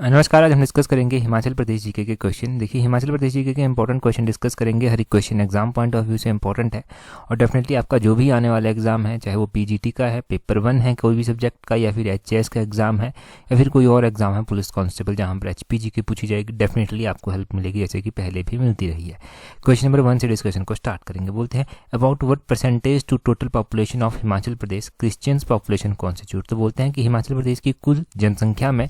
नमस्कार। आज हम डिस्कस करेंगे हिमाचल प्रदेश जीके के क्वेश्चन। देखिए, हिमाचल प्रदेश जीके के इंपॉर्टेंट क्वेश्चन डिस्कस करेंगे। हर एक question exam point of view से इंपॉर्टेंट है और डेफिनेटली आपका जो भी आने वाला एग्जाम है, चाहे वो पीजीटी का है, पेपर 1 है कोई भी सब्जेक्ट का, या फिर एचएएस का एग्जाम है, या फिर कोई और एग्जाम है पुलिस कांस्टेबल जहाँ पर एचपीजी की पूछी जाएगी, डेफिनेटली आपको हेल्प मिलेगी, जैसे कि पहले भी मिलती रही है। क्वेश्चन नंबर 1 से डिस्कशन को स्टार्ट करेंगे। बोलते हैं about what percentage to total population of Himachal Pradesh Christians population constitute. तो बोलते हैं कि हिमाचल प्रदेश की कुल जनसंख्या में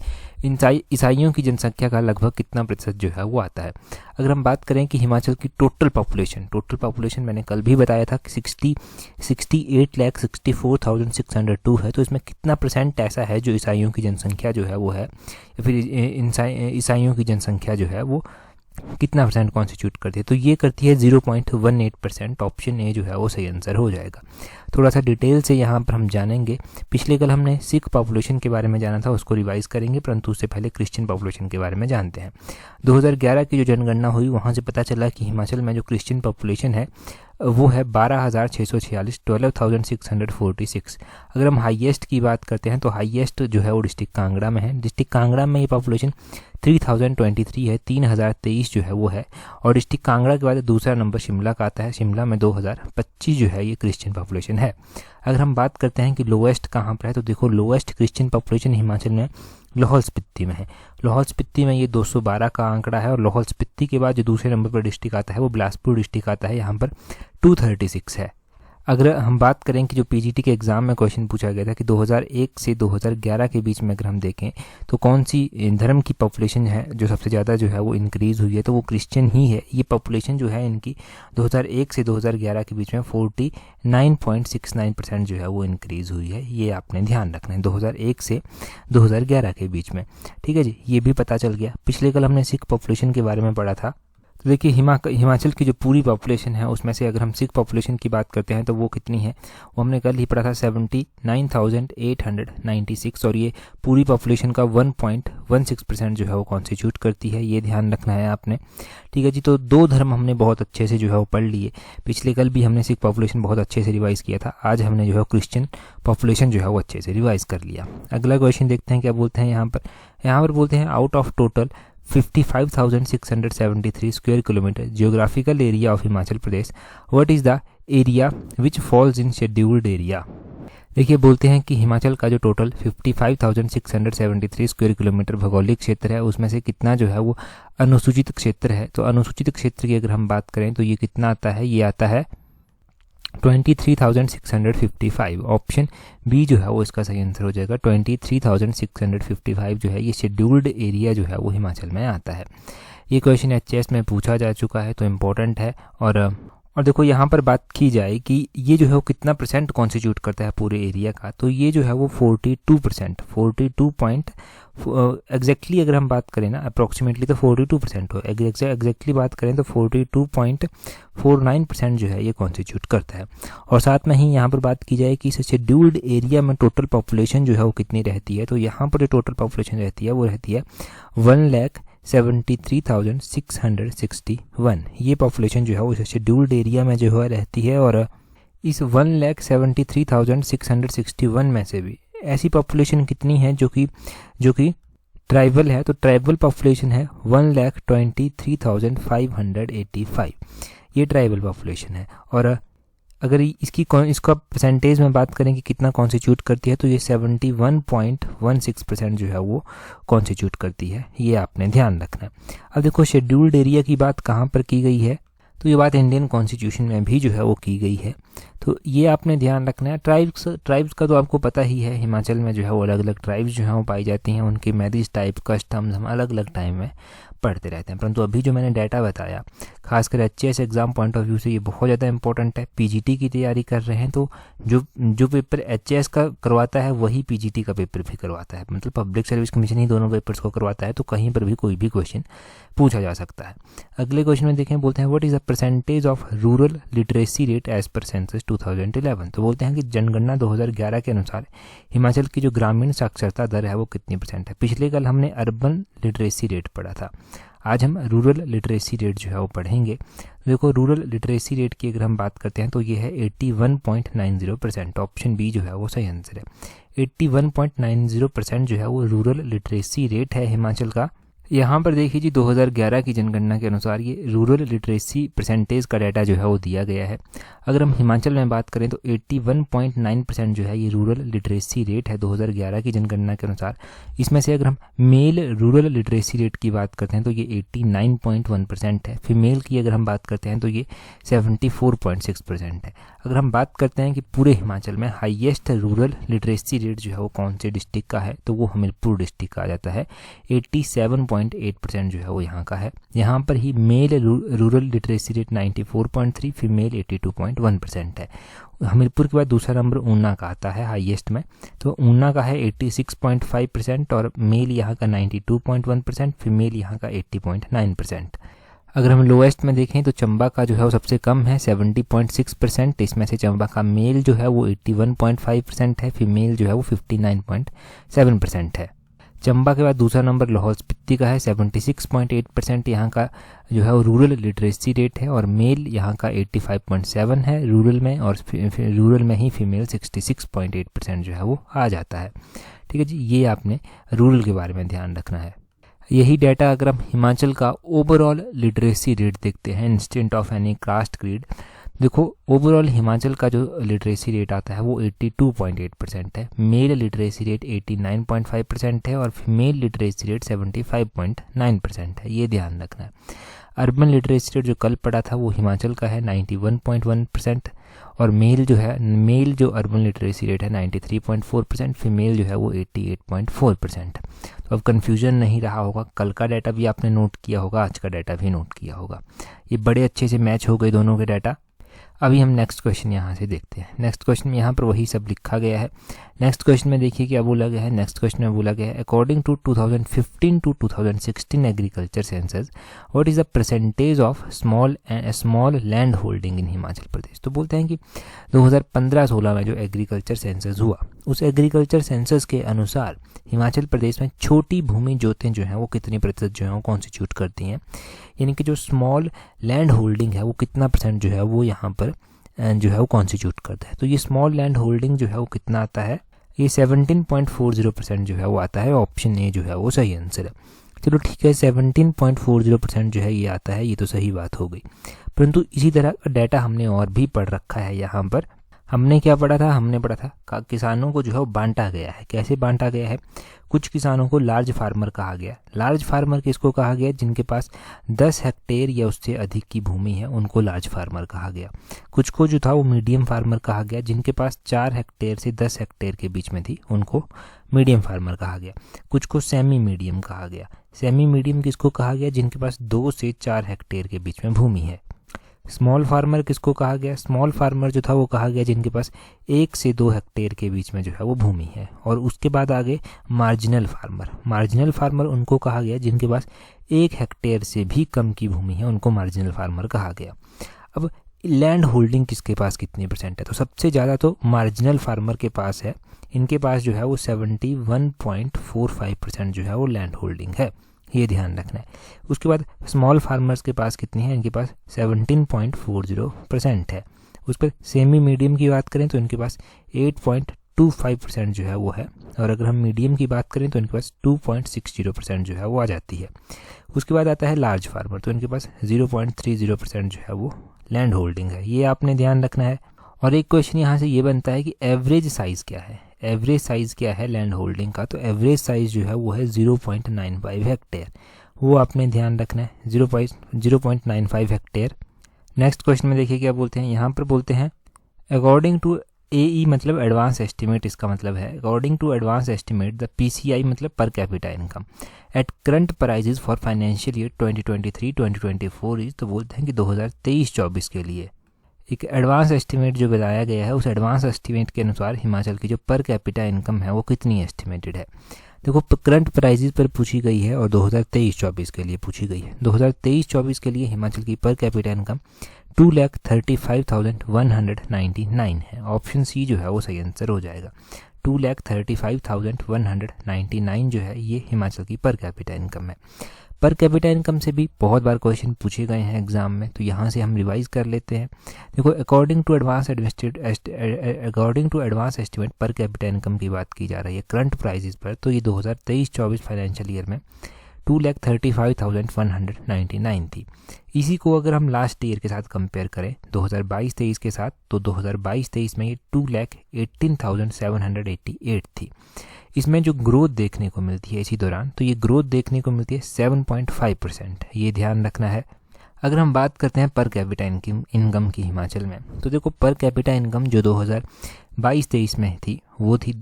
ईसाइयों की जनसंख्या का लगभग कितना प्रतिशत जो है वो आता है। अगर हम बात करें कि हिमाचल की टोटल पॉपुलेशन मैंने कल भी बताया था कि 68,64,602 है। तो इसमें कितना परसेंट ऐसा है जो ईसाइयों की जनसंख्या जो है वो है, या फिर ईसाइयों की जनसंख्या जो है वो कितना परसेंट कॉन्स्टिट्यूट करती है। तो ये करती है 0.18%। ऑप्शन ए जो है वो सही आंसर हो जाएगा। थोड़ा सा डिटेल से यहाँ पर हम जानेंगे। पिछले कल हमने सिख पॉपुलेशन के बारे में जाना था, उसको रिवाइज करेंगे, परंतु उससे पहले क्रिश्चियन पॉपुलेशन के बारे में जानते हैं। 2011 की जो जनगणना हुई वहाँ से पता चला कि हिमाचल में जो क्रिश्चियन पॉपुलेशन है वो है 12,646, 12,646। अगर हम हाईएस्ट की बात करते हैं तो हाईएस्ट जो है वो डिस्ट्रिक्ट कांगड़ा में है। डिस्ट्रिक्ट कांगड़ा में ये पॉपुलेशन 3023 है, 3023 जो है वो है। और डिस्ट्रिक्ट कांगड़ा के बाद दूसरा नंबर शिमला का आता है। शिमला में 2025 जो है ये क्रिश्चियन पॉपुलेशन है। अगर हम बात करते हैं कि लोएस्ट कहाँ पर है, तो देखो लोएस्ट क्रिश्चियन पॉपुलेशन हिमाचल में लाहौल स्पीति में है। लाहौल स्पीति में ये 212 का आंकड़ा है। और लाहौल स्पीति के बाद जो दूसरे नंबर पर डिस्ट्रिक्ट आता है वो बिलासपुर डिस्ट्रिक्ट आता है, यहाँ पर 236 है। अगर हम बात करें कि जो पीजीटी के एग्ज़ाम में क्वेश्चन पूछा गया था कि 2001 से 2011 के बीच में अगर हम देखें तो कौन सी धर्म की पॉपुलेशन है जो सबसे ज़्यादा जो है वो इंक्रीज़ हुई है, तो वो क्रिश्चियन ही है। ये पॉपुलेशन जो है इनकी 2001 से 2011 के बीच में 49.69% जो है वो इंक्रीज़ हुई है। ये आपने ध्यान रखना है 2001 से 2011 के बीच में। ठीक है जी, ये भी पता चल गया। पिछले कल हमने सिख पॉपुलेशन के बारे में पढ़ा था। तो देखिए हिमाचल की जो पूरी पॉपुलेशन है उसमें से अगर हम सिख पॉपुलेशन की बात करते हैं तो वो कितनी है, वो हमने कल ही पढ़ा था 79,896। और ये पूरी पॉपुलेशन का 1.16% जो है वो कॉन्स्टिट्यूट करती है। ये ध्यान रखना है आपने। ठीक है जी, तो दो धर्म हमने बहुत अच्छे से जो है वो पढ़ लिए। पिछले कल भी हमने सिख पॉपुलेशन बहुत अच्छे से रिवाइज़ किया था। आज हमने जो है क्रिश्चियन पॉपुलेशन जो है वो अच्छे से रिवाइज़ कर लिया। अगला क्वेश्चन देखते हैं क्या बोलते हैं यहाँ पर बोलते हैं out of total 55,673 square kilometre geographical area of Himachal Pradesh, what is the area which falls in scheduled area. देखिए, बोलते हैं कि हिमाचल का जो टोटल 55,673 स्क्वायर किलोमीटर भौगोलिक क्षेत्र है उसमें से कितना जो है वो अनुसूचित क्षेत्र है। तो अनुसूचित क्षेत्र की अगर हम बात करें तो ये कितना आता है, ये आता है 23,655। ऑप्शन बी जो है वो इसका सही आंसर हो जाएगा। 23,655 जो है ये शेड्यूल्ड एरिया जो है वो हिमाचल में आता है। ये क्वेश्चन एचएएस में पूछा जा चुका है तो इम्पोर्टेंट है। और देखो यहाँ पर बात की जाए कि ये जो है वो कितना परसेंट कॉन्स्टिट्यूट करता है पूरे एरिया का, तो ये जो है वो 42%, 42 पॉइंट एग्जैक्टली अगर हम बात करें ना, अप्रॉक्सीमेटली तो 42% हो, एग्जैक्टली बात करें तो 42.49% जो है ये कॉन्स्टिट्यूट करता है। और साथ में ही यहाँ पर बात की जाए कि इस शेड्यूल्ड एरिया में टोटल पॉपुलेशन जो है वो कितनी रहती है, तो यहाँ पर जो टोटल पॉपुलेशन रहती है वो रहती है 1,73,661। ये पॉपुलेशन जो है वो शेड्यूल्ड एरिया में जो है रहती है। और इस 1,73,661 में से भी ऐसी पॉपुलेशन कितनी है जो कि ट्राइबल है, तो ट्राइबल पॉपुलेशन है 1,23,585। ये ट्राइबल पॉपुलेशन है। और अगर इसका परसेंटेज में बात करें कि कितना कॉन्स्टिट्यूट करती है, तो ये 71.16% जो है वो कॉन्स्टिट्यूट करती है। ये आपने ध्यान रखना है। अब देखो शेड्यूल्ड एरिया की बात कहाँ पर की गई है, तो ये बात इंडियन कॉन्स्टिट्यूशन में भी जो है वो की गई है। तो ये आपने ध्यान रखना है। ट्राइब्स का तो आपको पता ही है, हिमाचल में जो है वो अलग अलग ट्राइब्स जो है वो पाई जाती हैं। उनके मैरिज टाइप कस्टम्स हम अलग अलग टाइम में पढ़ते रहते हैं। परंतु अभी जो मैंने डाटा बताया, खासकर HAS exam point of view से ये बहुत ज़्यादा इंपॉर्टेंट है। पीजीटी की तैयारी कर रहे हैं तो जो पेपर एचएएस का करवाता है वही पीजीटी का पेपर भी करवाता है, मतलब पब्लिक सर्विस कमीशन ही दोनों पेपर्स को करवाता है। तो कहीं पर भी कोई भी क्वेश्चन पूछा जा सकता है। अगले क्वेश्चन में देखें, बोलते हैं what is the percentage of rural literacy rate as per census 2011। तो बोलते हैं कि जनगणना 2011 के अनुसार हिमाचल की जो ग्रामीण साक्षरता दर है वो कितनी परसेंट है। पिछले कल हमने अर्बन लिटरेसी रेट पढ़ा था। आज हम रूरल लिटरेसी रेट जो है वो पढ़ेंगे। देखो रूरल लिटरेसी रेट की अगर हम बात करते हैं तो ये है 81.90%। ऑप्शन बी जो है वो सही आंसर है। 81.90% जो है वो रूरल लिटरेसी रेट है हिमाचल का। यहाँ पर देखिए जी 2011 की जनगणना के अनुसार ये रूरल लिटरेसी परसेंटेज का डाटा जो है वो दिया गया है। अगर हम हिमाचल में बात करें तो 81.9% जो है ये रूरल लिटरेसी रेट है 2011 की जनगणना के अनुसार। इसमें से अगर हम मेल रूरल लिटरेसी रेट की बात करते हैं तो ये 89.1% है। फीमेल की अगर हम बात करते हैं तो ये 74.6% है। अगर हम बात करते हैं कि पूरे हिमाचल में हाईएस्ट रूरल लिटरेसी रेट जो है वो कौन से डिस्ट्रिक्ट का है तो वो हमीरपुर डिस्ट्रिक्ट का आ जाता है। 87.8% जो है वो यहाँ का है। यहाँ पर ही male rural literacy rate 94.3, female 82.1% है। हमीरपुर के बाद दूसरा नंबर ऊना का आता है हाईएस्ट में, तो ऊना का है 86.5% और मेल यहाँ का 92.1%, फीमेल यहाँ का 80.9%। अगर हम लोएस्ट में देखें तो चंबा का जो है वो सबसे कम है 70.6%। इसमें से चंबा का मेल जो है वो 81.5% है, फीमेल जो है वो 59.7% है। चंबा के बाद दूसरा नंबर लाहौल स्पीति का है 76.8%। यहाँ का जो है वो रूरल लिटरेसी रेट है और मेल यहाँ का 85.7 है रूरल में, और रूरल में ही फीमेल 66.8% जो है वो आ जाता है। ठीक है जी, ये आपने रूरल के बारे में ध्यान रखना है। यही डाटा अगर हम हिमाचल का ओवरऑल लिटरेसी रेट देखते हैं instant of any caste creed, देखो ओवरऑल हिमाचल का जो लिटरेसी रेट आता है वो 82.8% है। मेल लिटरेसी रेट 89.5% है और फीमेल लिटरेसी रेट 75.9% है। ये ध्यान रखना है। अर्बन लिटरेसी रेट जो कल पढ़ा था वो हिमाचल का है 91.1% और मेल जो अर्बन लिटरेसी रेट है 93.4%, फीमेल जो है वो 88.4%। तो अब कन्फ्यूजन नहीं रहा होगा, कल का डाटा भी आपने नोट किया होगा, आज का डाटा भी नोट किया होगा। ये बड़े अच्छे से मैच हो गए दोनों के डाटा। अभी हम नेक्स्ट क्वेश्चन यहाँ से देखते हैं। नेक्स्ट क्वेश्चन में यहाँ पर वही सब लिखा गया है। नेक्स्ट क्वेश्चन में देखिए क्या बोला गया है। नेक्स्ट क्वेश्चन में बोला गया है according to 2015 to 2016 agriculture census what is the percentage of small land holding in Himachal Pradesh. तो बोलते हैं कि 2015-16 में जो एग्रीकल्चर सेंसस हुआ उस एग्रीकल्चर सेंसस के अनुसार हिमाचल प्रदेश में छोटी भूमि जोतें जो हैं वो कितनी प्रतिशत जो है वो कॉन्स्टिट्यूट करती हैं, यानी कि जो स्मॉल लैंड होल्डिंग है वो कितना परसेंट जो है वो यहाँ पर जो है वो कॉन्स्टिट्यूट करता है। तो ये स्मॉल लैंड होल्डिंग जो है वो कितना आता है, ये 17.40% जो है वो आता है। ऑप्शन ए जो है वो सही आंसर है। चलो ठीक है, 17.40% जो है ये आता है, ये तो सही बात हो गई। परंतु इसी तरह का डाटा हमने और भी पढ़ रखा है। यहाँ पर हमने क्या पढ़ा था, हमने पढ़ा था किसानों को जो है वो बांटा गया है। कैसे बांटा गया है, कुछ किसानों को लार्ज फार्मर कहा गया। लार्ज फार्मर किसको कहा गया, जिनके पास 10 हेक्टेयर या उससे अधिक की भूमि है उनको लार्ज फार्मर कहा गया। कुछ को जो था वो मीडियम फार्मर कहा गया, जिनके पास 4 हेक्टेयर से 10 हेक्टेयर के बीच में थी उनको मीडियम फार्मर कहा गया। कुछ को सेमी मीडियम कहा गया। सेमी मीडियम किसको कहा गया, जिनके पास 2 से 4 हेक्टेयर के बीच में भूमि है। स्मॉल फार्मर किसको कहा गया, स्मॉल फार्मर जो था वो कहा गया जिनके पास 1 से 2 हेक्टेयर के बीच में जो है वो भूमि है। और उसके बाद आगे मार्जिनल फार्मर। मार्जिनल फार्मर उनको कहा गया जिनके पास 1 हेक्टेयर से भी कम की भूमि है, उनको मार्जिनल फार्मर कहा गया। अब लैंड होल्डिंग किसके पास कितनी परसेंट है, तो सबसे ज़्यादा तो मार्जिनल फार्मर के पास है। इनके पास जो है वो 71.45% जो है वो लैंड होल्डिंग है, ये ध्यान रखना है। उसके बाद स्मॉल फार्मर्स के पास कितनी है, इनके पास 17.40% है। उस पर सेमी मीडियम की बात करें तो इनके पास 8.25% जो है वो है, और अगर हम मीडियम की बात करें तो इनके पास 2.60% जो है वो आ जाती है। उसके बाद आता है लार्ज फार्मर, तो इनके पास 0.30% जो है वो लैंड होल्डिंग है, ये आपने ध्यान रखना है। और एक क्वेश्चन यहाँ से ये बनता है कि एवरेज साइज़ क्या है, एवरेज साइज़ क्या है लैंड होल्डिंग का, तो एवरेज साइज़ जो है वो है 0.95 हेक्टेयर, वो आपने ध्यान रखना है, 0.95 हेक्टेयर। नेक्स्ट क्वेश्चन में देखिए क्या बोलते हैं, यहाँ पर बोलते हैं अकॉर्डिंग टू AE मतलब एडवांस एस्टिमेट, इसका मतलब है according to advance estimate the PCI मतलब per capita income at current prices for financial year 2023-2024 is, तो बोलते हैं कि 2023-24 के लिए एक एडवांस एस्टिमेट जो बताया गया है, उस एडवांस एस्टिमेट के अनुसार हिमाचल की जो पर कैपिटा इनकम है वो कितनी एस्टिमेटेड है। देखो करंट प्राइजेस पर पूछी गई है और 2023-24 के लिए पूछी गई है। 2023-24 के लिए हिमाचल की पर कैपिटा इनकम 2,35,199 है। ऑप्शन सी जो है वो सही आंसर हो जाएगा। 2,35,199 जो है ये हिमाचल की पर कैपिटा इनकम है। पर कैपिटा इनकम से भी बहुत बार क्वेश्चन पूछे गए हैं एग्जाम में, तो यहाँ से हम रिवाइज कर लेते हैं। देखो, according to advance estimate per capita income की बात की जा रही है करंट प्राइसेस पर, तो ये 2023-24 फाइनेंशियल ईयर में 2,35,199 थी। इसी को अगर हम लास्ट ईयर के साथ कंपेयर करें 2022-23 के साथ, तो 2022-23 में ये 2,18,788 थी। इसमें जो ग्रोथ देखने को मिलती है इसी दौरान, तो ये ग्रोथ देखने को मिलती है 7.5%, ये ध्यान रखना है। अगर हम बात करते हैं पर कैपिटा इनकम की हिमाचल में, तो देखो पर कैपिटा इनकम जो 2022-23 में थी वो थी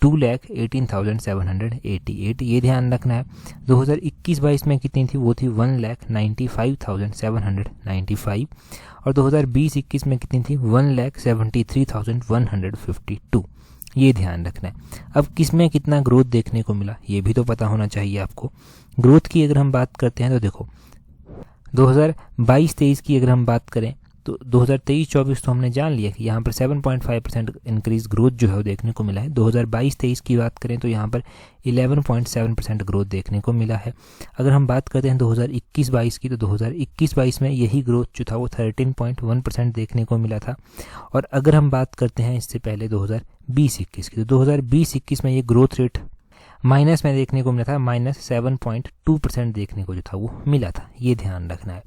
2,18,788, ये ध्यान रखना है। 2021-22 में कितनी थी, वो थी 1,95,795, और 2020-21 में कितनी थी, 1,73,152, ये ध्यान रखना है। अब किस में कितना ग्रोथ देखने को मिला ये भी तो पता होना चाहिए आपको। ग्रोथ की अगर हम बात करते हैं तो देखो 2022-23 की अगर हम बात करें तो 2023-24 तो हमने जान लिया कि यहाँ पर 7.5% इंक्रीज ग्रोथ जो है वो देखने को मिला है। 2022-23 की बात करें तो यहाँ पर 11.7% ग्रोथ देखने को मिला है। अगर हम बात करते हैं 2021-22 की, तो 2021-22 में यही ग्रोथ जो था वो 13.1% देखने को मिला था। और अगर हम बात करते हैं इससे पहले 2020-21 की, तो 2020-21 में ये ग्रोथ रेट माइनस में देखने को मिला था, -7.2% देखने को जो था वो मिला था, ये ध्यान रखना है।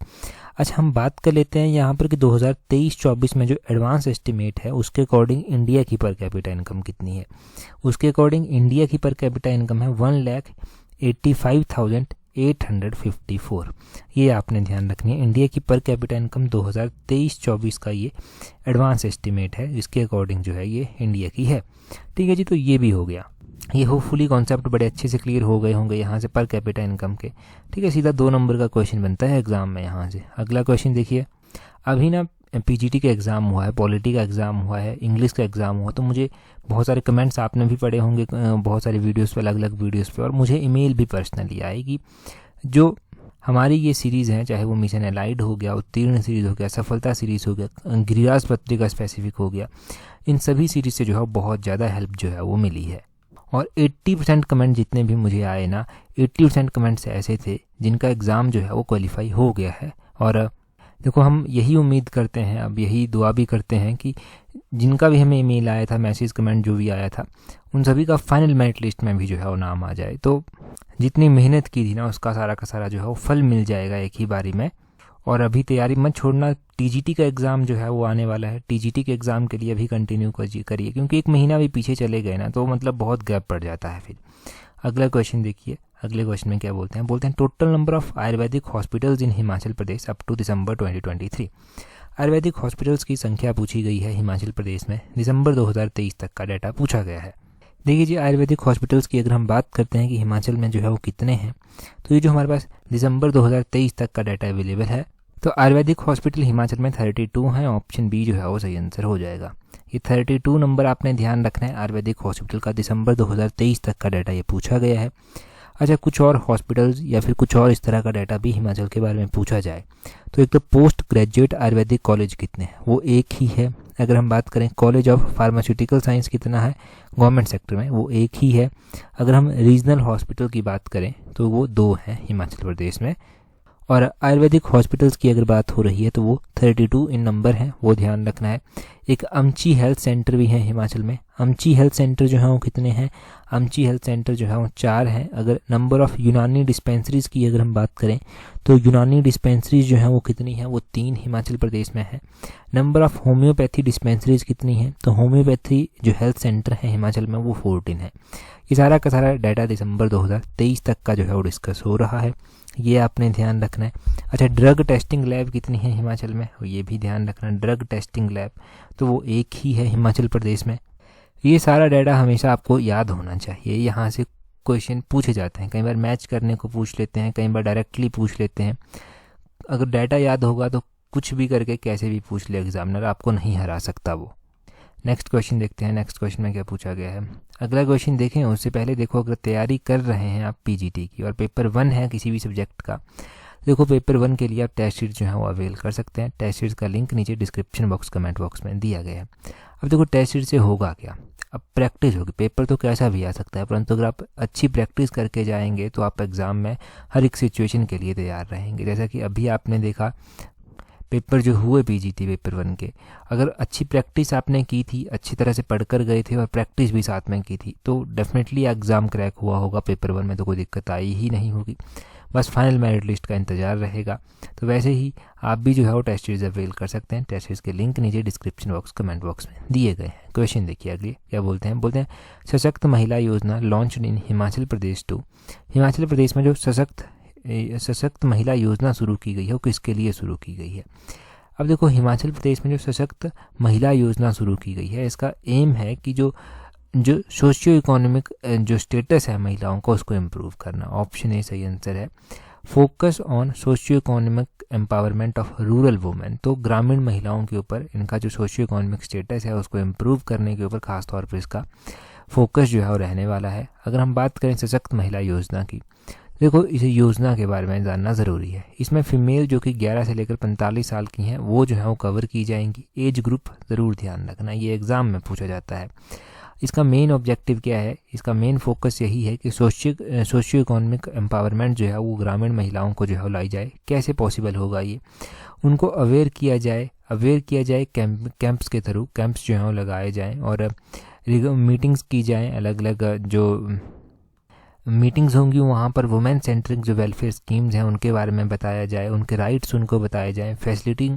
अच्छा, हम बात कर लेते हैं यहाँ पर कि 2023-24 में जो एडवांस एस्टिमेट है उसके अकॉर्डिंग इंडिया की पर कैपिटा इनकम कितनी है। उसके अकॉर्डिंग इंडिया की पर कैपिटा इनकम है 1,85,854, ये आपने ध्यान रखनी है। इंडिया की पर कैपिटा इनकम 2023-24 का ये एडवांस एस्टिमेट है, जिसके अकॉर्डिंग जो है ये इंडिया की है। ठीक है जी, तो ये भी हो गया। ये होपफुली कॉन्सेप्ट बड़े अच्छे से क्लियर हो गए होंगे यहाँ से पर कैपिटा इनकम के। ठीक है, सीधा 2 नंबर का क्वेश्चन बनता है एग्जाम में यहाँ से। अगला क्वेश्चन देखिए, अभी ना पीजीटी का एग्ज़ाम हुआ है, पॉलिटी का एग्ज़ाम हुआ है, इंग्लिश का एग्ज़ाम हुआ, तो मुझे बहुत सारे कमेंट्स आपने भी पढ़े होंगे बहुत सारे वीडियोस पे, अलग अलग वीडियोस पे, और मुझे ईमेल भी पर्सनली आए कि जो हमारी ये सीरीज़ हैं, चाहे वो मिशन एलाइड हो गया, उत्तीर्ण सीरीज़ हो गया, सफलता सीरीज़ हो गया, गिरिराज पत्रिका स्पेसिफिक हो गया, इन सभी सीरीज़ से जो है बहुत ज़्यादा हेल्प जो है वो मिली है। और 80% कमेंट जितने भी मुझे आए ना, 80% कमेंट्स ऐसे थे जिनका एग्ज़ाम जो है वो क्वालिफाई हो गया है। और देखो, हम यही उम्मीद करते हैं, अब यही दुआ भी करते हैं कि जिनका भी हमें ईमेल आया था, मैसेज कमेंट जो भी आया था, उन सभी का फाइनल मेरिट लिस्ट में भी जो है वो नाम आ जाए। तो जितनी मेहनत की थी ना, उसका सारा का सारा जो है वो फल मिल जाएगा एक ही बारी में। और अभी तैयारी मत छोड़ना, टीजीटी का एग्ज़ाम जो है वो आने वाला है। टीजीटी के एग्ज़ाम के लिए अभी कंटिन्यू करिए, क्योंकि 1 महीना भी पीछे चले गए ना तो मतलब बहुत गैप पड़ जाता है फिर। अगला क्वेश्चन देखिए, अगले क्वेश्चन में क्या बोलते हैं total number of ayurvedic hospitals in Himachal Pradesh up to December 2023। Ayurvedic hospitals की संख्या पूछी गई है हिमाचल प्रदेश में, दिसंबर 2023 तक का डाटा पूछा गया है। देखिए जी, आयुर्वेदिक हॉस्पिटल्स की अगर हम बात करते हैं कि हिमाचल में जो है वो कितने हैं, तो ये जो हमारे पास दिसंबर 2023 तक का डाटा अवेलेबल है, तो आयुर्वेदिक हॉस्पिटल हिमाचल में 32 हैं। ऑप्शन बी जो है वो सही आंसर हो जाएगा। ये 32 नंबर आपने ध्यान रखना है आयुर्वेदिक हॉस्पिटल का, दिसंबर 2023 तक का डाटा ये पूछा गया है। अच्छा, कुछ और हॉस्पिटल्स या फिर कुछ और इस तरह का डाटा भी हिमाचल के बारे में पूछा जाए तो एक तो पोस्ट ग्रेजुएट आयुर्वेदिक कॉलेज कितने हैं, वो एक ही है। अगर हम बात करें कॉलेज ऑफ फार्मास्यूटिकल साइंस कितना है गवर्नमेंट सेक्टर में, वो एक ही है। अगर हम रीजनल हॉस्पिटल की बात करें तो वो 2 हैं हिमाचल प्रदेश में। और आयुर्वेदिक हॉस्पिटल्स की अगर बात हो रही है तो वो 32 इन नंबर हैं, वो ध्यान रखना है। एक अमची हेल्थ सेंटर भी है हिमाचल में। अमची हेल्थ सेंटर जो है वो कितने हैं, अमची हेल्थ सेंटर जो है वो 4 हैं। अगर नंबर ऑफ यूनानी डिस्पेंसरीज़ की अगर हम बात करें तो यूनानी डिस्पेंसरीज जो हैं वो कितनी हैं, वो 3 हिमाचल प्रदेश में है। नंबर ऑफ होम्योपैथी डिस्पेंसरीज कितनी हैं, तो होम्योपैथी जो हेल्थ सेंटर है हिमाचल में वो 14 है। ये सारा का सारा डाटा दिसंबर 2023 तक का जो है वो डिस्कस हो रहा है, ये आपने ध्यान रखना है। अच्छा, ड्रग टेस्टिंग लैब कितनी है हिमाचल में, ये भी ध्यान रखना। ड्रग टेस्टिंग लैब तो वो एक ही है हिमाचल प्रदेश में। ये सारा डाटा हमेशा आपको याद होना चाहिए, यहाँ से क्वेश्चन पूछे जाते हैं, कई बार मैच करने को पूछ लेते हैं, कई बार डायरेक्टली पूछ लेते हैं। अगर डाटा याद होगा तो कुछ भी करके कैसे भी पूछ ले एग्जामिनर, आपको नहीं हरा सकता वो। नेक्स्ट क्वेश्चन देखते हैं, नेक्स्ट क्वेश्चन में क्या पूछा गया है। अगला क्वेश्चन देखें उससे पहले देखो, अगर तैयारी कर रहे हैं आप पीजीटी की और पेपर 1 है किसी भी सब्जेक्ट का, देखो पेपर 1 के लिए आप टेस्ट सीट जो है वो अवेल कर सकते हैं। टेस्ट सीट का लिंक नीचे डिस्क्रिप्शन बॉक्स कमेंट बॉक्स में दिया गया है। अब देखो टेस्ट सीरीज से होगा क्या, अब प्रैक्टिस होगी। पेपर तो कैसा भी आ सकता है, परंतु अगर आप अच्छी प्रैक्टिस करके जाएंगे तो आप एग्ज़ाम में हर एक सिचुएशन के लिए तैयार रहेंगे। जैसा कि अभी आपने देखा पेपर जो हुए पीजीटी पेपर 1 के, अगर अच्छी प्रैक्टिस आपने की थी, अच्छी तरह से पढ़कर गए थे और प्रैक्टिस भी साथ में की थी, तो डेफिनेटली एग्ज़ाम क्रैक हुआ होगा। पेपर 1 में तो कोई दिक्कत आई ही नहीं होगी, बस फाइनल मेरिट लिस्ट का इंतज़ार रहेगा। तो वैसे ही आप भी जो है वो टेस्ट सीरीज अवेल कर सकते हैं। टेस्ट सीरीज के लिंक नीचे डिस्क्रिप्शन बॉक्स कमेंट बॉक्स में दिए गए हैं। क्वेश्चन देखिए अगले क्या बोलते हैं Sashakt Mahila Yojana launch in Himachal Pradesh too. Himachal Pradesh में जो सशक्त महिला योजना शुरू की गई है वो किसके लिए शुरू की गई है। अब देखो हिमाचल प्रदेश में जो सशक्त महिला योजना शुरू की गई है, इसका एम है कि जो सोशियो इकोनॉमिक जो स्टेटस है महिलाओं का उसको इम्प्रूव करना। ऑप्शन ए सही आंसर है। Focus on socio economic empowerment of rural women, तो ग्रामीण महिलाओं के ऊपर इनका जो सोशियो इकोनॉमिक स्टेटस है उसको इम्प्रूव करने के ऊपर खासतौर पर इसका फोकस जो है वो रहने वाला है। अगर हम बात करें सशक्त महिला योजना की, देखो इस योजना के बारे में जानना ज़रूरी है। इसमें फ़ीमेल जो कि 11 से लेकर 45 साल की हैं वो जो है वो कवर की जाएंगी। एज ग्रुप ज़रूर ध्यान रखना, ये एग्ज़ाम में पूछा जाता है। इसका मेन ऑब्जेक्टिव क्या है, इसका मेन फोकस यही है कि सोशियो इकोनॉमिक एम्पावरमेंट जो है वो ग्रामीण महिलाओं को जो है लाई जाए। कैसे पॉसिबल होगा ये, उनको अवेयर किया जाए कैंप्स के थ्रू। कैंप्स जो हैं वो लगाए जाएँ और मीटिंग्स की जाएँ, अलग अलग जो मीटिंग्स होंगी वहाँ पर वुमेन सेंट्रिक जो वेलफेयर स्कीम्स हैं उनके बारे में बताया जाए, उनके राइट्स उनको बताए जाएँ। फैसिलिटी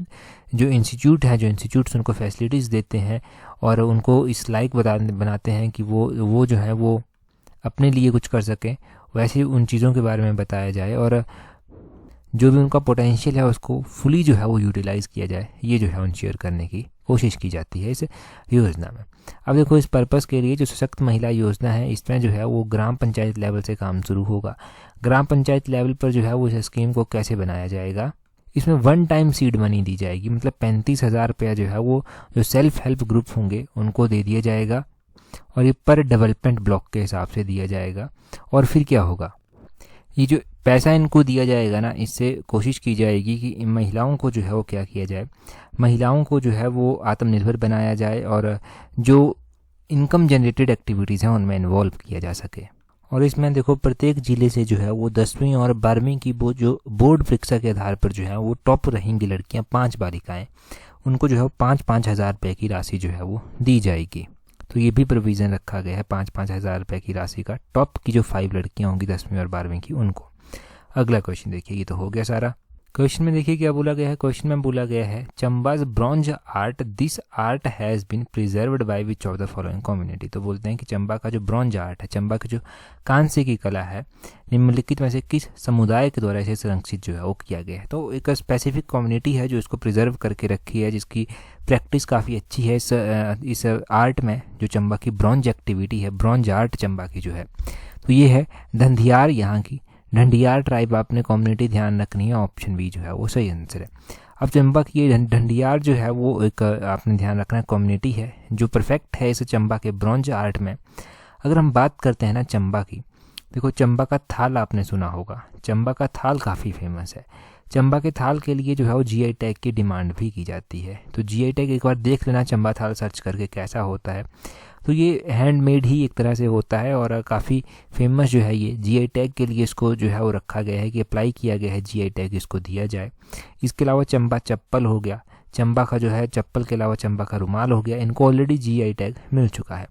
जो इंस्टीट्यूट्स उनको फैसिलिटीज़ देते हैं और उनको इस लायक बनाते हैं कि वो जो है वो अपने लिए कुछ कर सकें, वैसे उन चीज़ों के बारे में बताया जाए और जो भी उनका पोटेंशियल है उसको फुली जो है वो यूटिलाइज़ किया जाए। ये जो है शेयर करने की कोशिश की जाती है इस योजना में। अब देखो इस पर्पज़ के लिए जो सशक्त महिला योजना है इसमें जो है वो ग्राम पंचायत लेवल से काम शुरू होगा। ग्राम पंचायत लेवल पर जो है वो इस स्कीम को कैसे बनाया जाएगा, इसमें 1 टाइम सीड मनी दी जाएगी, मतलब 35,000 रुपया जो है वो जो सेल्फ हेल्प ग्रुप होंगे उनको दे दिया जाएगा और ये पर डेवलपमेंट ब्लॉक के हिसाब से दिया जाएगा। और फिर क्या होगा, ये जो पैसा इनको दिया जाएगा ना, इससे कोशिश की जाएगी कि महिलाओं को जो है वो क्या किया जाए, महिलाओं को जो है वो आत्मनिर्भर बनाया जाए और जो इनकम जनरेटेड एक्टिविटीज़ हैं उनमें इन्वॉल्व किया जा सके। और इसमें देखो प्रत्येक ज़िले से जो है वो 10वीं और 12वीं की वो जो बोर्ड परीक्षा के आधार पर जो है वो टॉप रहेंगी लड़कियां, 5 बालिकाएं, उनको जो है वो 5-5 हज़ार रुपये की राशि जो है वो दी जाएगी। तो ये भी प्रोविज़न रखा गया है 5-5 हज़ार रुपये की राशि का, टॉप की जो 5 लड़कियां होंगी 10वीं और 12वीं की उनको। अगला क्वेश्चन देखिए, ये तो हो गया सारा। क्वेश्चन में देखिए क्या बोला गया है। क्वेश्चन में बोला गया है Chamba's bronze art, this art has been preserved by which of the following community. तो बोलते हैं कि चंबा का जो ब्रॉन्ज आर्ट है, चंबा की जो कांस्य की कला है, निम्नलिखित में से किस समुदाय के द्वारा इसे संरक्षित जो है वो किया गया है। तो एक स्पेसिफिक कम्युनिटी है जो इसको प्रिजर्व करके रखी है, जिसकी प्रैक्टिस काफ़ी अच्छी है इस आर्ट में। जो चंबा की ब्रॉन्ज एक्टिविटी है, ब्रॉन्ज आर्ट चंबा की जो है, तो ये है धंधियार, यहाँ की ढंडियार ट्राइब आपने कम्युनिटी ध्यान रखनी है। ऑप्शन बी जो है वो सही आंसर है। अब चंबा की ये ढंडियार जो है वो एक आपने ध्यान रखना कम्युनिटी है जो परफेक्ट है इस चंबा के ब्रॉन्ज आर्ट में। अगर हम बात करते हैं ना चंबा की, देखो चंबा का थाल आपने सुना होगा, चंबा का थाल काफ़ी फेमस है। चंबा के थाल के लिए जो है वो जीआई टैग की डिमांड भी की जाती है। तो जीआई टैग एक बार देख लेना चंबा थाल सर्च करके कैसा होता है। तो ये हैंडमेड ही एक तरह से होता है और काफ़ी फेमस जो है ये जीआई टैग के लिए इसको जो है वो रखा गया है कि अप्लाई किया गया है, जीआई टैग इसको दिया जाए। इसके अलावा चंबा चप्पल हो गया, चंबा का जो है चप्पल के अलावा चंबा का रुमाल हो गया, इनको ऑलरेडी जीआई टैग मिल चुका है।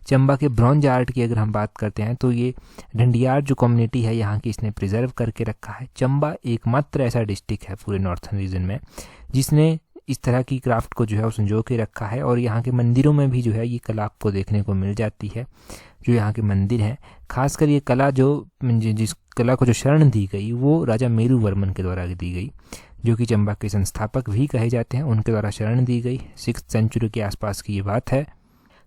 चंबा के ब्रॉन्ज आर्ट की अगर हम बात करते हैं तो ये ढंडियार जो कम्युनिटी है यहाँ की इसने प्रिजर्व करके रखा है। चंबा एकमात्र ऐसा डिस्ट्रिक्ट है पूरे नॉर्थन रीजन में जिसने इस तरह की क्राफ्ट को जो है वो संजो के रखा है और यहाँ के मंदिरों में भी जो है ये कला आपको देखने को मिल जाती है। जो यहाँ के मंदिर हैं, खासकर ये कला जिस कला को जो शरण दी गई वो राजा मेरू वर्मन के द्वारा दी गई, जो कि चंबा के संस्थापक भी कहे जाते हैं, उनके द्वारा शरण दी गई। 6th सेंचुरी के आसपास की ये बात है।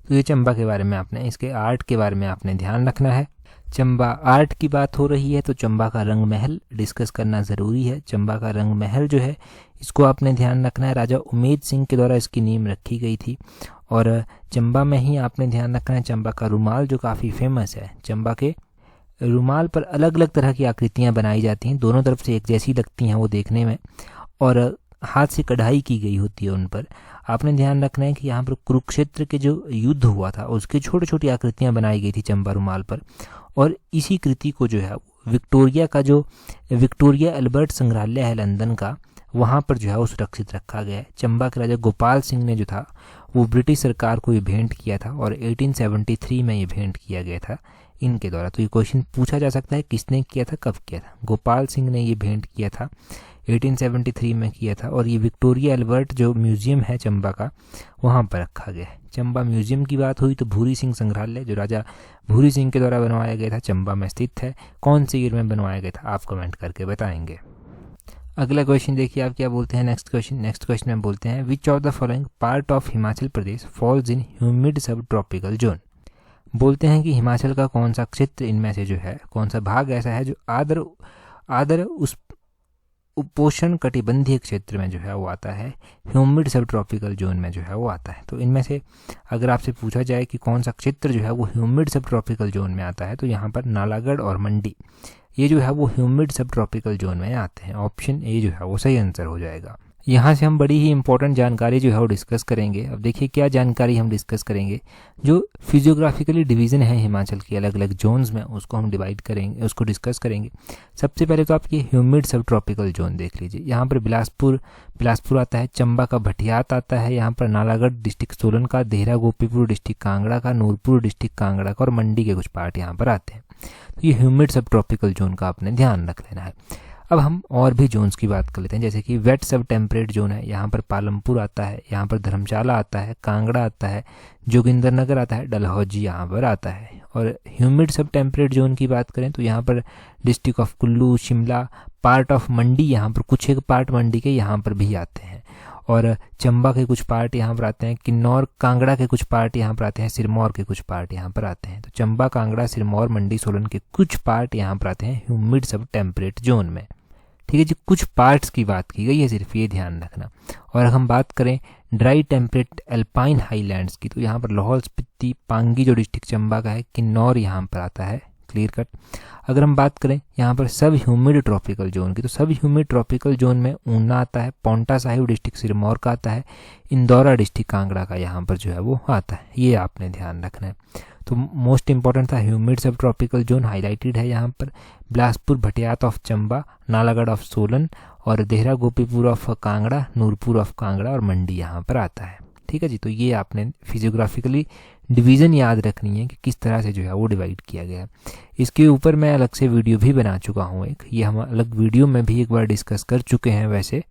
तो ये चंबा के बारे में आपने, इसके आर्ट के बारे में आपने ध्यान रखना है। चंबा आर्ट की बात हो रही है तो चंबा का रंग महल डिस्कस करना ज़रूरी है। चंबा का रंग महल जो है इसको आपने ध्यान रखना है, राजा उमेद सिंह के द्वारा इसकी नींव रखी गई थी। और चंबा में ही आपने ध्यान रखना है चंबा का रुमाल जो काफ़ी फेमस है। चंबा के रुमाल पर अलग अलग तरह की आकृतियाँ बनाई जाती हैं, दोनों तरफ से एक जैसी लगती हैं वो देखने में, और हाथ से कढ़ाई की गई होती है उन पर। आपने ध्यान रखना है कि यहाँ पर कुरुक्षेत्र के जो युद्ध हुआ था उसकी छोटी छोटी आकृतियाँ बनाई गई थी चंबा रुमाल पर, और इसी कृति को जो है विक्टोरिया एल्बर्ट संग्रहालय है लंदन का, वहाँ पर जो है वो सुरक्षित रखा गया है। चंबा के राजा गोपाल सिंह ने जो था वो ब्रिटिश सरकार को ये भेंट किया था, और 1873 में ये भेंट किया गया था इनके द्वारा। तो ये क्वेश्चन पूछा जा सकता है किसने किया था, कब किया था। गोपाल सिंह ने ये भेंट किया था, 1873 में किया था, और ये विक्टोरिया एल्बर्ट जो म्यूजियम है चंबा का वहाँ पर रखा गया है। चंबा म्यूजियम की बात हुई तो भूरी सिंह संग्रहालय जो राजा भूरी सिंह के द्वारा बनवाया गया था चंबा में स्थित है। कौन से ईयर में बनवाया गया था आप कमेंट करके बताएंगे। अगला क्वेश्चन देखिए आप क्या बोलते हैं। नेक्स्ट क्वेश्चन में बोलते हैं which of the following part of Himachal Pradesh falls in humid सब ट्रॉपिकल जोन। बोलते हैं कि हिमाचल का कौन सा क्षेत्र इनमें से जो है, कौन सा भाग ऐसा है जो आर्द्र उस उपोष्ण कटिबंधीय क्षेत्र में जो है वो आता है, ह्यूमिड सब ट्रॉपिकल जोन में जो है वो आता है। तो इनमें से अगर आपसे पूछा जाए कि कौन सा क्षेत्र जो है वो ह्यूमिड सब ट्रॉपिकल जोन में आता है, तो यहाँ पर नालागढ़ और मंडी ये जो है वो ह्यूमिड सब ट्रॉपिकल जोन में आते हैं। ऑप्शन ए जो है वो सही आंसर हो जाएगा। यहाँ से हम बड़ी ही इंपॉर्टेंट जानकारी जो है वो डिस्कस करेंगे। अब देखिए क्या जानकारी हम डिस्कस करेंगे। जो फिजियोग्राफिकली डिवीज़न है हिमाचल के अलग अलग जोन्स में उसको हम डिवाइड करेंगे, उसको डिस्कस करेंगे। सबसे पहले तो आप ये ह्यूमिड सब ट्रॉपिकल जोन देख लीजिए। यहाँ पर बिलासपुर आता है, चंबा का भटियात आता है, यहाँ पर नालागढ़ डिस्ट्रिक्ट सोलन का, देहरा गोपीपुर डिस्ट्रिक्ट कांगड़ा का, नूरपुर डिस्ट्रिक्ट कांगड़ा का, और मंडी के कुछ पार्ट यहाँ पर आते हैं। तो ये ह्यूमिड सब ट्रॉपिकल जोन का आपने ध्यान रख लेना है। अब हम और भी जोन्स की बात कर लेते हैं, जैसे कि वेट सब टेम्परेट जोन है, यहाँ पर पालमपुर आता है, यहाँ पर धर्मशाला आता है, कांगड़ा आता है, जोगिंदरनगर आता है, डलहौजी यहाँ पर आता है। और ह्यूमिड सब टेम्परेट जोन की बात करें तो यहाँ पर district of Kullu, Shimla, part of Mandi, यहाँ पर कुछ एक पार्ट मंडी के यहाँ पर भी आते हैं, और चंबा के कुछ पार्ट यहाँ पर आते हैं, किन्नौर कांगड़ा के कुछ पार्ट यहाँ पर आते हैं, सिरमौर के कुछ पार्ट यहाँ पर आते हैं। तो चंबा, कांगड़ा, सिरमौर, मंडी, सोलन के कुछ पार्ट यहाँ पर आते हैं ह्यूमिड सब टेम्परेट जोन में। ठीक है जी, कुछ पार्ट्स की बात की गई है, सिर्फ ये ध्यान रखना। और हम बात करें ड्राई टेम्परेट एल्पाइन हाईलैंड्स की, तो यहाँ पर लाहौल स्पीति, पांगी जो डिस्ट्रिक्ट चंबा का है, किन्नौर यहाँ पर आता है, क्लियर कट। अगर हम बात करें यहाँ पर सब ह्यूमिड ट्रॉपिकल जोन की, तो सब ह्यूमिड ट्रॉपिकल जोन में ऊना आता है, पौंटा साहिब डिस्ट्रिक्ट सिरमौर का आता है, इंदौरा डिस्ट्रिक्ट कांगड़ा का यहाँ पर जो है वो आता है। ये आपने ध्यान रखना है। तो मोस्ट इंपॉर्टेंट था ह्यूमिड सब ट्रॉपिकल जोन हाईलाइटेड है यहाँ पर, बिलासपुर भटियात ऑफ चंबा, नालागढ़ ऑफ सोलन, और देहरा गोपीपुर ऑफ कांगड़ा, नूरपुर ऑफ कांगड़ा, और मंडी यहाँ पर आता है। ठीक है जी, तो ये आपने फिजियोग्राफिकली डिवीज़न याद रखनी है कि किस तरह से जो है वो डिवाइड किया गया है। इसके ऊपर मैं अलग से वीडियो भी बना चुका हूँ एक, ये हम अलग वीडियो में भी एक बार डिस्कस कर चुके हैं वैसे,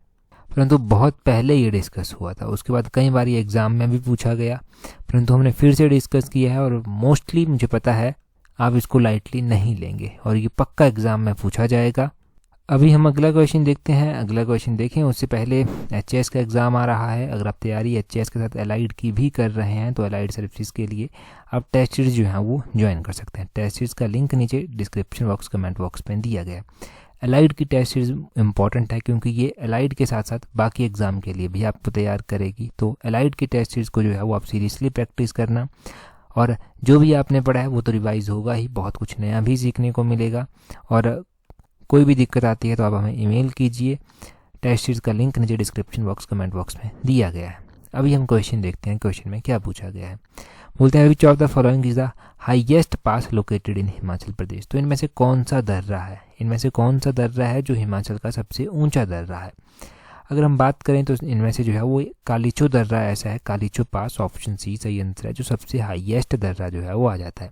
परंतु बहुत पहले ये डिस्कस हुआ था। उसके बाद कई बार ये एग्ज़ाम में भी पूछा गया, परंतु हमने फिर से डिस्कस किया है, और मोस्टली मुझे पता है आप इसको लाइटली नहीं लेंगे, और ये पक्का एग्ज़ाम में पूछा जाएगा। अभी हम अगला क्वेश्चन देखते हैं। अगला क्वेश्चन देखें उससे पहले एचएएस का एग्ज़ाम आ रहा है। अगर आप तैयारी एचएएस के साथ एलाइड की भी कर रहे हैं तो एलाइड सर्विसेज के लिए आप टेस्ट सीरीज जो है वो ज्वाइन कर सकते हैं। टेस्ट सीरीज का लिंक नीचे डिस्क्रिप्शन बॉक्स, कमेंट बॉक्स में दिया गया है। एलाइड की टेस्ट सीरीज इंपॉर्टेंट है क्योंकि ये एलाइड के साथ साथ बाकी एग्ज़ाम के लिए भी आपको तैयार करेगी। तो एलाइड की टेस्ट सीरीज को जो है वो आप सीरियसली प्रैक्टिस करना, और जो भी आपने पढ़ा है वो तो रिवाइज होगा ही, बहुत कुछ नया भी सीखने को मिलेगा। और कोई भी दिक्कत आती है तो आप हमें ईमेल कीजिए। टेस्ट सीरीज का लिंक नीचे डिस्क्रिप्शन बॉक्स, कमेंट बॉक्स में दिया गया है। अभी हम क्वेश्चन देखते हैं। क्वेश्चन में क्या पूछा गया है, बोलते हैं which of the following is the highest pass located in Himachal Pradesh. तो इनमें से कौन सा दर्रा है, इनमें से कौन सा दर्रा है जो हिमाचल का सबसे ऊंचा दर्रा है। अगर हम बात करें तो इनमें से जो है वो कालीचो दर्रा ऐसा है, कालीचो पास, ऑप्शन सी सही आंसर है, जो सबसे हाईएस्ट दर्रा जो है वो आ जाता है।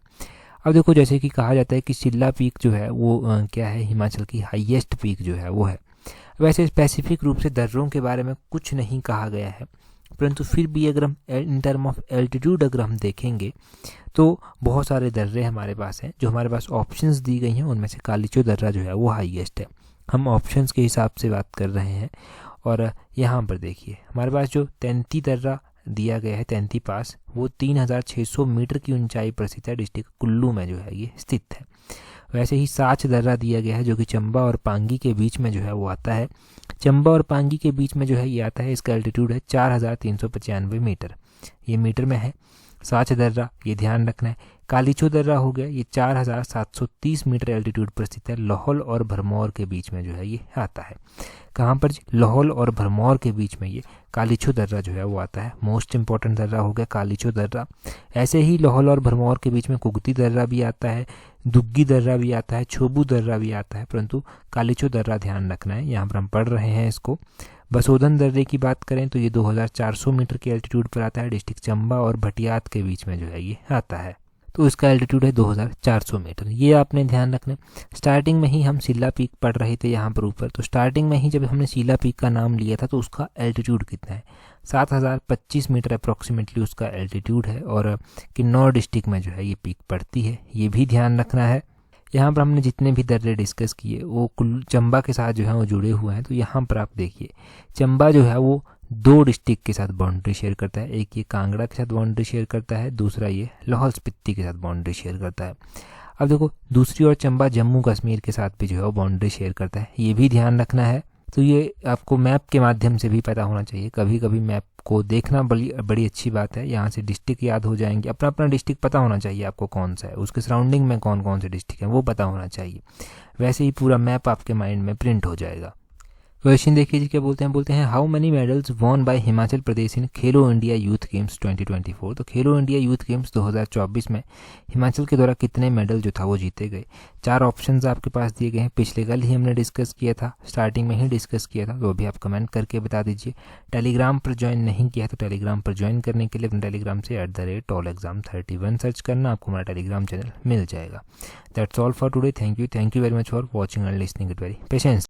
अब देखो जैसे कि कहा जाता है कि शिल्ला पीक जो है वो क्या है, हिमाचल की हाईएस्ट पीक जो है वो है। वैसे स्पेसिफिक रूप से दर्रों के बारे में कुछ नहीं कहा गया है, परंतु फिर भी अगर हम इन टर्म ऑफ एल्टीट्यूड अगर हम देखेंगे तो बहुत सारे दर्रे हमारे पास हैं। जो हमारे पास ऑप्शंस दी गई हैं उनमें से कालीचो दर्रा जो है वो हाईएस्ट है। हम ऑप्शंस के हिसाब से बात कर रहे हैं। और यहाँ पर देखिए हमारे पास जो 33 दर्रा दिया गया है, 33 पास, वो 3600 मीटर की ऊंचाई पर स्थित है, डिस्ट्रिक्ट कुल्लू में जो है ये स्थित है। वैसे ही साच दर्रा दिया गया है जो कि चंबा और पांगी के बीच में जो है वो आता है। चंबा और पांगी के बीच में जो है ये आता है, इसका एल्टीट्यूड है 4395 मीटर, ये मीटर में है। साच दर्रा ये ध्यान रखना है कालीचो दर्रा हो गया, ये 4730 मीटर एल्टीट्यूड पर स्थित है, लाहौल और भरमौर के बीच में जो है ये आता है। कहाँ पर? लाहौल और भरमौर के बीच में ये कालीचो दर्रा जो है वो आता है। मोस्ट इंपॉर्टेंट दर्रा हो गया कालीचो दर्रा। ऐसे ही लाहौल और भरमौर के बीच में कुगती दर्रा भी आता है, दुग्गी दर्रा भी आता है, छोबू दर्रा भी आता है, परंतु कालीचो दर्रा ध्यान रखना है, यहाँ पर हम पढ़ रहे हैं इसको। बसोदन दर्रे की बात करें तो ये 2400 मीटर के एल्टीट्यूड पर आता है, डिस्ट्रिक्ट चंबा और भटियात के बीच में जो है ये आता है, तो इसका एल्टीट्यूड है 2400 मीटर। ये आपने ध्यान रखना। स्टार्टिंग में ही हम शिला पीक पढ़ रहे थे यहाँ पर ऊपर, तो स्टार्टिंग में ही जब हमने शिला पीक का नाम लिया था तो उसका एल्टीट्यूड कितना है? 7025 मीटर अप्रॉक्सीमेटली उसका एल्टीट्यूड है, और किन्नौर डिस्ट्रिक्ट में जो है ये पीक पड़ती है, ये भी ध्यान रखना है। यहाँ पर हमने जितने भी दर्रे डिस्कस किए वो कुल चंबा के साथ जो है वो जुड़े हुए हैं। तो यहाँ पर आप देखिए चंबा जो है वो 2 डिस्ट्रिक्ट के साथ बाउंड्री शेयर करता है, एक ये कांगड़ा के साथ बाउंड्री शेयर करता है, दूसरा ये लाहौल स्पीति के साथ बाउंड्री शेयर करता है। अब देखो दूसरी ओर चंबा जम्मू कश्मीर के साथ भी जो है वो बाउंड्री शेयर करता है, ये भी ध्यान रखना है। तो ये आपको मैप के माध्यम से भी पता होना चाहिए, कभी कभी मैप को देखना बड़ी अच्छी बात है, यहाँ से डिस्ट्रिक्ट याद हो जाएंगे, अपना अपना डिस्ट्रिक्ट पता होना चाहिए आपको कौन सा है, उसके सराउंडिंग में कौन कौन से डिस्ट्रिक्ट हैं वो पता होना चाहिए, वैसे ही पूरा मैप आपके माइंड में प्रिंट हो जाएगा। क्वेश्चन देखिए जी क्या बोलते हैं how many medals won by Himachal Pradesh in Khelo India youth games 2024। तो खेलो इंडिया यूथ गेम्स 2024 में हिमाचल के द्वारा कितने मेडल जो था वो जीते गए। 4 ऑप्शंस आपके पास दिए गए हैं, पिछले कल ही हमने डिस्कस किया था, स्टार्टिंग में ही डिस्कस किया था, तो अभी आप कमेंट करके बता दीजिए। टेलीग्राम पर ज्वाइन नहीं किया तो टेलीग्राम पर ज्वाइन करने के लिए अपने टेलीग्राम से @tolexam31 सर्च करना, आपको हमारा टेलीग्राम चैनल मिल जाएगा। That's all for today. Thank you very much for watching and listening it very patience.